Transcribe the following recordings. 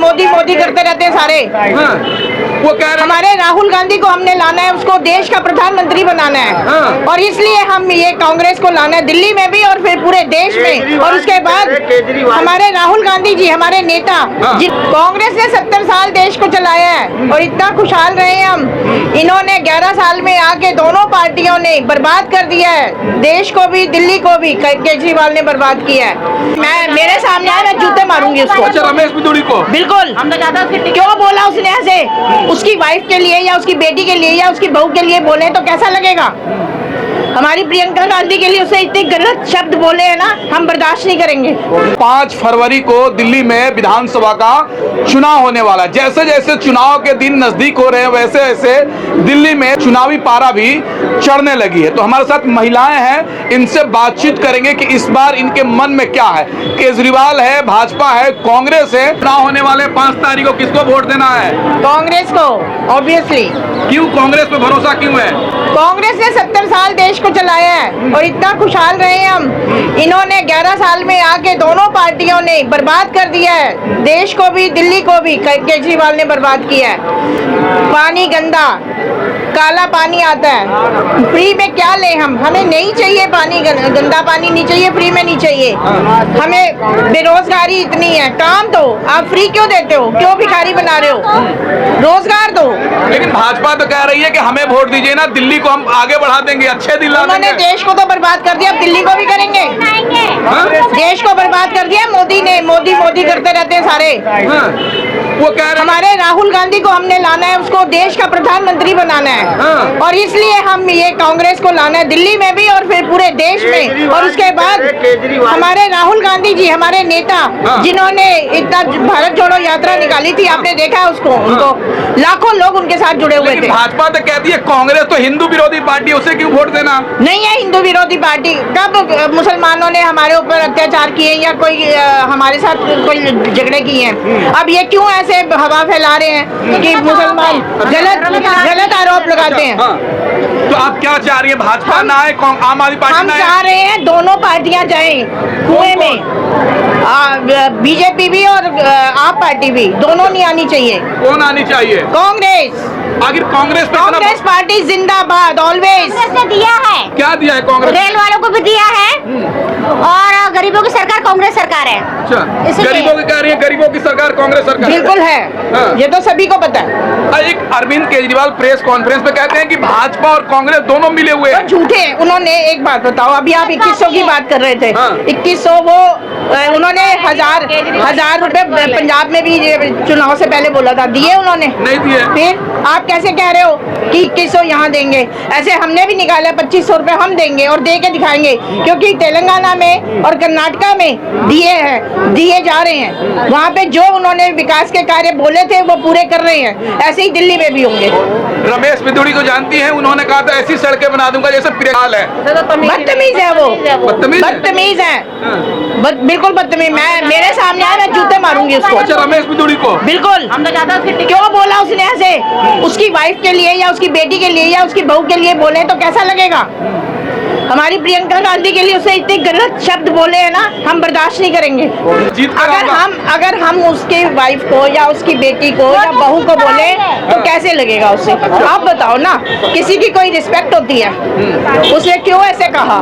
मोदी मोदी करते रहते हैं सारे। वो कह रहे हमारे राहुल गांधी को हमने लाना है, उसको देश का प्रधानमंत्री बनाना है और इसलिए हम ये कांग्रेस को लाना है दिल्ली में भी और फिर पूरे देश में। और उसके बाद हमारे राहुल गांधी जी हमारे नेता, कांग्रेस ने 70 साल देश को चलाया है और इतना खुशहाल रहे हैं हम। इन्होंने 11 साल में आके दोनों पार्टियों ने बर्बाद कर दिया है, देश को भी दिल्ली को भी केजरीवाल ने बर्बाद किया है। मैं मेरे सामने आया, मैं जूते मारूंगी उसको। अच्छा, रमेश बिदुड़ी को बिल्कुल। क्यों बोला उसने ऐसे? उसकी वाइफ के लिए या उसकी बेटी के लिए या उसकी बहू के लिए बोले तो कैसा लगेगा? हमारी प्रियंका गांधी के लिए उसे इतने गलत शब्द बोले हैं ना, हम बर्दाश्त नहीं करेंगे। 5 फरवरी को दिल्ली में विधानसभा का चुनाव होने वाला है। जैसे जैसे चुनाव के दिन नजदीक हो रहे हैं वैसे वैसे दिल्ली में चुनावी पारा भी चढ़ने लगी है। तो हमारे साथ महिलाएं हैं, इनसे बातचीत करेंगे कि इस बार इनके मन में क्या है। केजरीवाल है, भाजपा है, कांग्रेस है। चुनाव होने वाले 5 तारीख को किसको वोट देना है? कांग्रेस को, ऑब्वियसली। क्यों कांग्रेस पे भरोसा क्यों है? कांग्रेस ने 70 साल देश को चलाया है और इतना खुशहाल रहे हैं हम। इन्होंने 11 साल में आके दोनों पार्टियों ने बर्बाद कर दिया है, देश को भी दिल्ली को भी केजरीवाल ने बर्बाद किया है। पानी गंदा, काला पानी आता है, फ्री में क्या ले हम? हमें नहीं चाहिए पानी, गंदा पानी नहीं चाहिए, फ्री में नहीं चाहिए हमें। बेरोजगारी इतनी है, काम दो। आप फ्री क्यों देते हो? क्यों भिखारी बना रहे हो? रोजगार दो। लेकिन भाजपा तो कह रही है कि हमें वोट दीजिए ना, दिल्ली को हम आगे बढ़ा देंगे, अच्छे दिन ला देंगे। उन्होंने देश को तो बर्बाद कर दिया, अब दिल्ली को भी करेंगे। देश को बर्बाद कर दिया मोदी ने, मोदी मोदी करते रहते हैं सारे। वो कह रहे हमारे राहुल गांधी को हमने लाना है, उसको देश का प्रधानमंत्री बनाना है और इसलिए हम ये कांग्रेस को लाना है दिल्ली में भी और फिर पूरे देश में। और उसके बाद हमारे राहुल गांधी जी हमारे नेता, जिन्होंने इतना भारत जोड़ो यात्रा निकाली थी, आपने देखा उसको, उनको लाखों लोग उनके साथ जुड़े हुए थे। भाजपा तो कहती है कांग्रेस तो हिंदू विरोधी पार्टी, उसे क्यों वोट देना? नहीं है हिंदू विरोधी पार्टी। कब मुसलमानों ने हमारे ऊपर अत्याचार किए या कोई हमारे साथ कोई झगड़े किए हैं? अब ये क्यों ऐसे हवा फैला रहे हैं कि मुसलमान गलत आरोप लगाते हैं? तो आप क्या चाह रही है? भाजपा ना आए, आम आदमी पार्टी हम ना आए? चाह रहे हैं दोनों पार्टियां जाएं कुएं में। बीजेपी भी और आप पार्टी भी, दोनों नहीं आनी चाहिए। कौन आनी चाहिए? कांग्रेस। आखिर कांग्रेस पे कांग्रेस पार्टी जिंदाबाद, ऑलवेज। ने दिया है, क्या दिया है कांग्रेस? रेल वालों को भी दिया है और गरीबों की सरकार कांग्रेस सरकार है। अच्छा, गरीबों की कह रही है, गरीबों की सरकार कांग्रेस सरकार बिल्कुल है। ये तो सभी को पता है। एक अरविंद केजरीवाल प्रेस कॉन्फ्रेंस में कहते हैं कि भाजपा और कांग्रेस दोनों मिले हुए हैं। झूठे। उन्होंने एक बात बताओ, अभी आप 2100 की बात कर रहे थे। 2100 वो उन्होंने हजार रुपए पंजाब में भी चुनाव से पहले बोला था, दिए उन्होंने? नहीं दिए। फिर आप कैसे कह रहे हो कि 2100 यहाँ देंगे? ऐसे हमने भी निकाला 2500 रुपए हम देंगे और दे के दिखाएंगे, क्योंकि तेलंगाना में और कर्नाटका में दिए हैं, दिए जा रहे हैं। वहाँ पे जो उन्होंने विकास के कार्य बोले थे वो पूरे कर रहे हैं, ऐसे ही दिल्ली में भी होंगे। रमेश बिदुड़ी को जानती हैं, उन्होंने कहा था ऐसी सड़कें बना दूंगा जैसे प्रियकाल है। बदतमीज है वो, बदतमीज है, बिल्कुल बदतमीज। मैं मेरे सामने आया, मैं जूते मारूंगी उसको। अच्छा, रमेश बिदुड़ी को? बिल्कुल। क्यों बोला उसने ऐसे? उसकी वाइफ के लिए या उसकी बेटी के लिए या उसकी बहू के लिए बोले तो कैसा लगेगा? हमारी प्रियंका गांधी के लिए उसे इतने गलत शब्द बोले हैं ना, हम बर्दाश्त नहीं करेंगे। अगर हम उसके वाइफ को या उसकी बेटी को या बहू को बोले तो कैसे लगेगा उसे? आप बताओ ना, किसी की कोई रिस्पेक्ट होती है? उसने क्यों ऐसे कहा?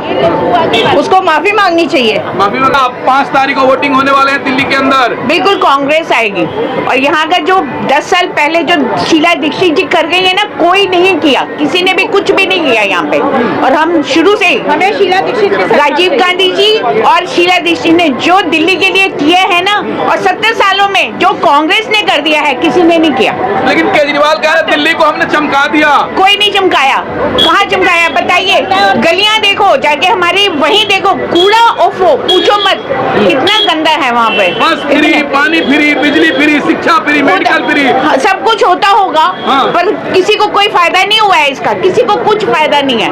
उसको माफी मांगनी चाहिए। माफी मांगा। 5 तारीख को वोटिंग होने वाले हैं दिल्ली के अंदर। बिल्कुल कांग्रेस आएगी और यहाँ का जो 10 साल पहले जो शीला दीक्षित जी कर गई है ना, कोई नहीं किया, किसी ने भी कुछ भी नहीं किया यहाँ पे। और हम शुरू से हमें शीला दीक्षित, राजीव गांधी जी और शीला दीक्षित ने जो दिल्ली के लिए किया है ना, और 70 सालों में जो कांग्रेस ने कर दिया है किसी ने नहीं किया। लेकिन केजरीवाल कह रहे हैं दिल्ली को हमने चमका दिया। कोई नहीं चमकाया। कहाँ चमकाया बताइए? गलियां देखो जाके, हमारी वहीं देखो, कूड़ा ओफो पूछो मत, कितना गंदा है वहाँ पे। बस फ्री, पानी फ्री, बिजली फ्री, शिक्षा फ्री, मेडिकल फ्री, सब कुछ होता होगा पर किसी को कोई फायदा नहीं हुआ है इसका, किसी को कुछ फायदा नहीं है।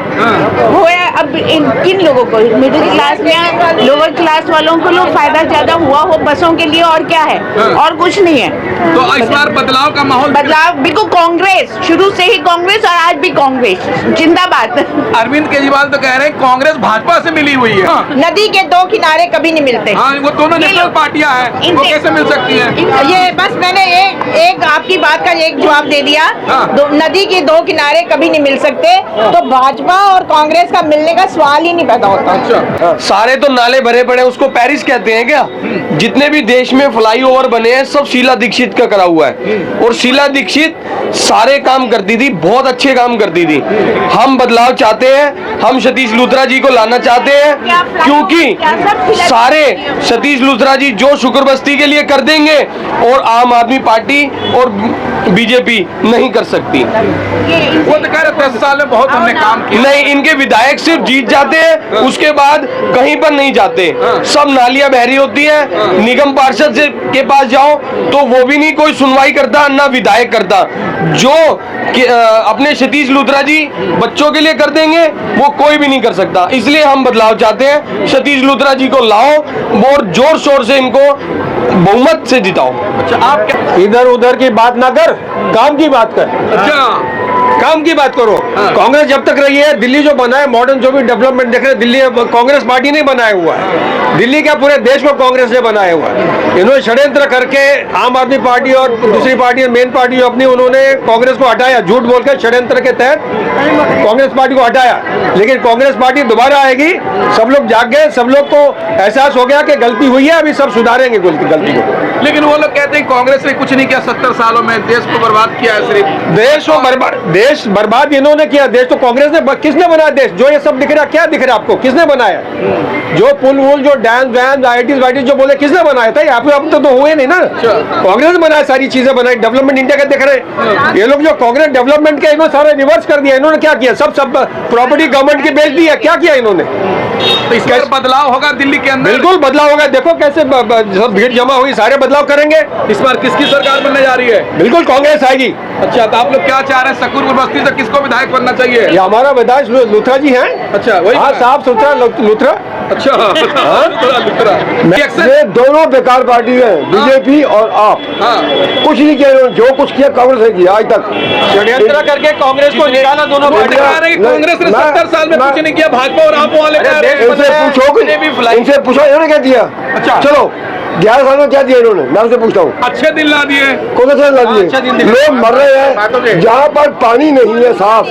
हुआ अब किन लोगों को? मिडिल क्लास में, लोअर क्लास वालों को लोग फायदा ज्यादा हुआ हो, बसों के लिए और क्या है, और कुछ नहीं है। तो इस बार बदलाव का माहौल, बदलाव बिल्कुल कांग्रेस, शुरू से ही कांग्रेस और आज भी कांग्रेस जिंदाबाद। अरविंद केजरीवाल तो कह रहे हैं कांग्रेस भाजपा से मिली हुई है। नदी के दो किनारे कभी नहीं मिलते। हाँ, वो दोनों नेशनल पार्टियां हैं, वो कैसे मिल सकती हैं? ये बस मैंने एक आपकी बात का एक जवाब दे दिया। नदी के दो किनारे कभी नहीं मिल सकते, तो भाजपा और कांग्रेस का मिलने का सवाल ही नहीं पैदा होता। अच्छा, सारे तो नाले भरे पड़े, उसको पेरिस कहते हैं क्या? जितने भी देश में फ्लाईओवर बने हैं सब शीला दीक्षित का करा हुआ है, और शीला दीक्षित सारे काम करती थी, बहुत अच्छे काम करती थी। हम बदलाव चाहते हैं, हम सतीश लूथरा जी को लाना चाहते हैं, क्योंकि सारे सतीश लूथरा जी जो शुक्रबस्ती के लिए कर देंगे और आम आदमी पार्टी और बीजेपी नहीं कर सकती। वो तो कह रहे 10 साल में बहुत हमने काम किया। नहीं, इनके विधायक सिर्फ जीत जाते हैं, उसके बाद कहीं पर नहीं जाते। सब नालियां बहरी होती हैं, निगम पार्षद से के पास जाओ तो वो भी नहीं कोई सुनवाई करता, ना विधायक करता। जो अपने सतीश लूथरा जी बच्चों के लिए कर देंगे वो कोई भी नहीं कर सकता। इसलिए हम बदलाव चाहते हैं, सतीश लूथरा जी को लाओ और जोर शोर से इनको बहुमत से जिताओ। अच्छा, आप क्या? इधर उधर की बात ना कर, काम की बात कर। अच्छा, काम की बात करो। कांग्रेस जब तक रही है, दिल्ली जो बना है, मॉडर्न जो भी डेवलपमेंट देख रहे हैं, दिल्ली कांग्रेस पार्टी नहीं बनाया हुआ है, दिल्ली क्या पूरे देश को कांग्रेस ने बनाया हुआ है। इन्होंने षड्यंत्र करके आम आदमी पार्टी और दूसरी पार्टी, मेन पार्टी जो अपनी, उन्होंने कांग्रेस को हटाया, झूठ बोल के षड्यंत्र के तहत कांग्रेस पार्टी को हटाया। लेकिन कांग्रेस पार्टी दोबारा आएगी, सब लोग जाग गए, सब लोग को एहसास हो गया कि गलती हुई है, अभी सब सुधारेंगे गलती को। लेकिन वो लोग कहते हैं कांग्रेस ने कुछ नहीं किया 70 सालों में, देश को बर्बाद किया है सिर्फ। देश बर्बाद इन्होंने किया, देश तो कांग्रेस ने। किसने बनाया देश? जो ये सब दिख रहा, क्या दिख रहा है आपको? किसने बनाया? जो पुल वुल, जो डैम वैम, आईटीज वाईटीज जो बोले, किसने बनाया था? आप तो हुए नहीं ना, कांग्रेस ने बनाया, सारी चीजें बनाई। डेवलपमेंट इंडिया का देख रहे हैं ये लोग, जो कांग्रेस डेवलपमेंट के इन्होंने सारा रिवर्स कर दिया। इन्होंने क्या किया? सब प्रॉपर्टी गवर्नमेंट की बेच दी है। क्या किया इन्होंने? तो इस बार बदलाव होगा दिल्ली के अंदर? बिल्कुल बदलाव होगा। देखो कैसे सब भीड़ जमा हुई, सारे बदलाव करेंगे। इस बार किसकी सरकार बनने जा रही है? बिल्कुल कांग्रेस आएगी। अच्छा, तो आप लोग क्या चाह रहे हैं? शकूरपुर बस्ती से किसको विधायक बनना चाहिए? ये हमारा विधायक लूथरा जी हैं। अच्छा, वही। हाँ, साफ सुथरा लूथरा। अच्छा, ये दोनों बेकार पार्टी है, बीजेपी और आप। हाँ, कुछ नहीं किया इन्होंने, जो कुछ किया कांग्रेस ने किया आज तक। षड्यंत्र करके कांग्रेस को निकाला दोनों वो पार्टियां। कह रहे हैं कि कांग्रेस ने 70 साल में कुछ नहीं किया, भाजपा और आप वाले कह रहे हैं। इनसे पूछो इन्होंने क्या दिया। अच्छा। चलो 11 साल में क्या दिया इन्होंने, मैं उनसे पूछता हूँ। अच्छे दिन ला दिए। कौन से ला दिए? लोग मर रहे हैं, जहाँ पर पानी नहीं है, साफ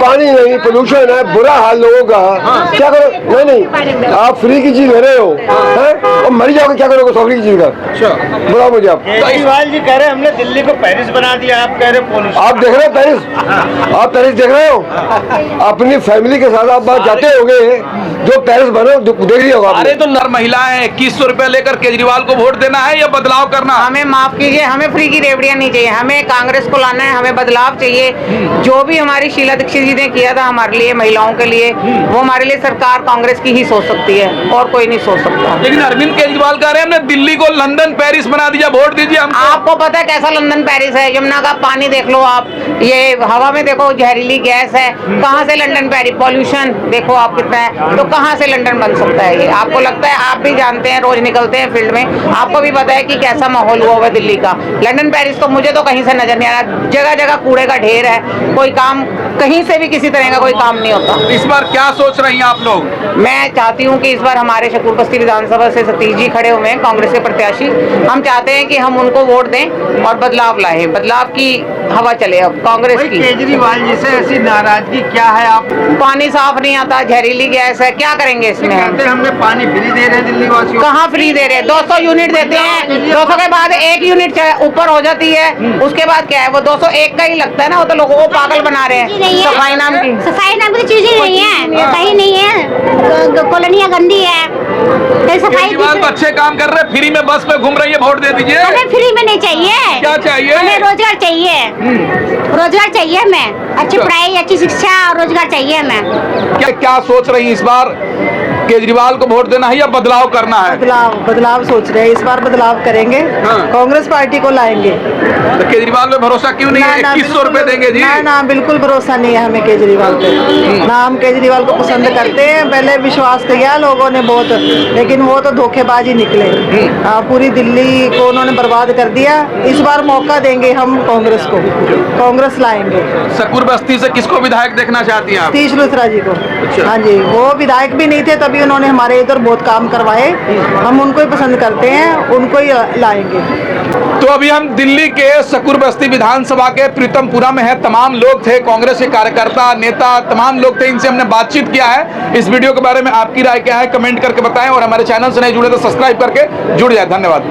पानी नहीं, पोल्यूशन है, बुरा हाल लोगों का। क्या करो? नहीं, आप फ्री की चीज ले रहे हो हैं, और मर जाओगे, क्या करोगे सॉफ्री की चीज का? बुरा मुझे आप। केजरीवाल जी कह रहे हैं हमने दिल्ली को पेरिस बना दिया, आप कह रहे पोल्यूशन। आप देख रहे हो पेरिस? आप पेरिस देख रहे हो? अपनी फैमिली के साथ आप बात जाते होगे, जो पेरिस बने देख लिया होगा। अरे तो नर महिलाएं 2100 रुपए लेकर केजरीवाल को वोट देना है या बदलाव करना? हमें माफ कीजिए, हमें फ्री की रेवड़ियां नहीं चाहिए, हमें कांग्रेस को लाना है, हमें बदलाव चाहिए। जो भी हमारी शीला दीक्षित जी ने किया था हमारे लिए, महिलाओं के लिए, वो हमारे लिए सरकार कांग्रेस की ही सोच सकती है, और कोई नहीं सोच सकता। लेकिन अरविंद केजरीवाल कह रहे हैं हमने दिल्ली को लंदन पेरिस बना दिया, वोट दीजिए हमको। आपको पता है कैसा लंदन पेरिस है? यमुना का पानी देख लो आप, ये हवा में देखो जहरीली गैस है। कहाँ से लंदन पेरिस? पॉल्यूशन देखो आप कितना है, तो कहाँ से लंदन बन सकता है? ये आपको लगता है? आप भी जानते हैं, रोज निकलते हैं फील्ड में, आपको भी पता है कि कैसा माहौल हुआ है दिल्ली का। लंदन पेरिस तो मुझे तो कहीं से नजर नहीं आ रहा, जगह जगह कूड़े का ढेर है, कोई काम कहीं से भी किसी तरह का कोई काम नहीं होता। इस बार क्या सोच रही हैं आप लोग? मैं चाहती हूँ कि इस बार हमारे शकूर बस्ती विधानसभा से सतीश जी खड़े हुए हैं, कांग्रेस के प्रत्याशी। हम चाहते हैं कि हम उनको वोट दें और बदलाव लाएं, बदलाव की हवा चले अब कांग्रेस की। केजरीवाल जी से ऐसी नाराजगी क्या है? आप पानी साफ नहीं आता, जहरीली गैस है, क्या करेंगे इसमें? कहते हैं हमने पानी फ्री दे रहे हैं दिल्ली वासियों। कहाँ फ्री दे रहे हैं? 200 यूनिट देते हैं, 200 के बाद 1 यूनिट ऊपर हो जाती है, उसके बाद क्या है? वो 201 का ही लगता है ना, वो तो लोगों को पागल बना रहे हैं। सफाई नाम की, सफाई नाम की चीज ही नहीं है, कहीं नहीं है, कॉलोनियाँ गंदी है, सफाई। केजरीवाल तो अच्छे काम कर रहे हैं, फ्री में बस पे घूम रही है, वोट दे दीजिए। हमें फ्री में नहीं चाहिए। क्या चाहिए? हमें रोजगार चाहिए, रोजगार चाहिए हमें, अच्छी पढ़ाई, अच्छी शिक्षा और रोजगार चाहिए हमें। क्या क्या सोच रही हैं इस बार केजरीवाल को वोट देना है या बदलाव करना है? बदलाव सोच रहे हैं, इस बार बदलाव करेंगे। हाँ। कांग्रेस पार्टी को लाएंगे। तो केजरीवाल पे भरोसा क्यों नहीं है? 2100 रुपए देंगे जी। ना बिल्कुल भरोसा नहीं है हमें केजरीवाल पे। ना हम केजरीवाल को पसंद करते हैं, पहले विश्वास किया लोगों ने बहुत, लेकिन वो तो धोखेबाज ही निकले। पूरी दिल्ली को उन्होंने बर्बाद कर दिया। इस बार मौका देंगे हम कांग्रेस को, कांग्रेस लाएंगे। सकुर बस्ती से किसको विधायक देखना चाहती हैं आप? सतीश लुथरा जी को। हाँ जी, वो विधायक भी नहीं थे, तभी उन्होंने हमारे इधर बहुत काम करवाए। हम उनको ही पसंद करते हैं, उनको ही लाएंगे। तो अभी हम दिल्ली के सकुर बस्ती विधानसभा के प्रीतमपुरा में है। तमाम लोग थे, कांग्रेस के कार्यकर्ता, नेता, तमाम लोग थे। इनसे हमने बातचीत किया है। इस वीडियो के बारे में आपकी राय क्या है कमेंट करके बताएं, और हमारे चैनल से नहीं जुड़े तो सब्सक्राइब करके जुड़ जाए। धन्यवाद।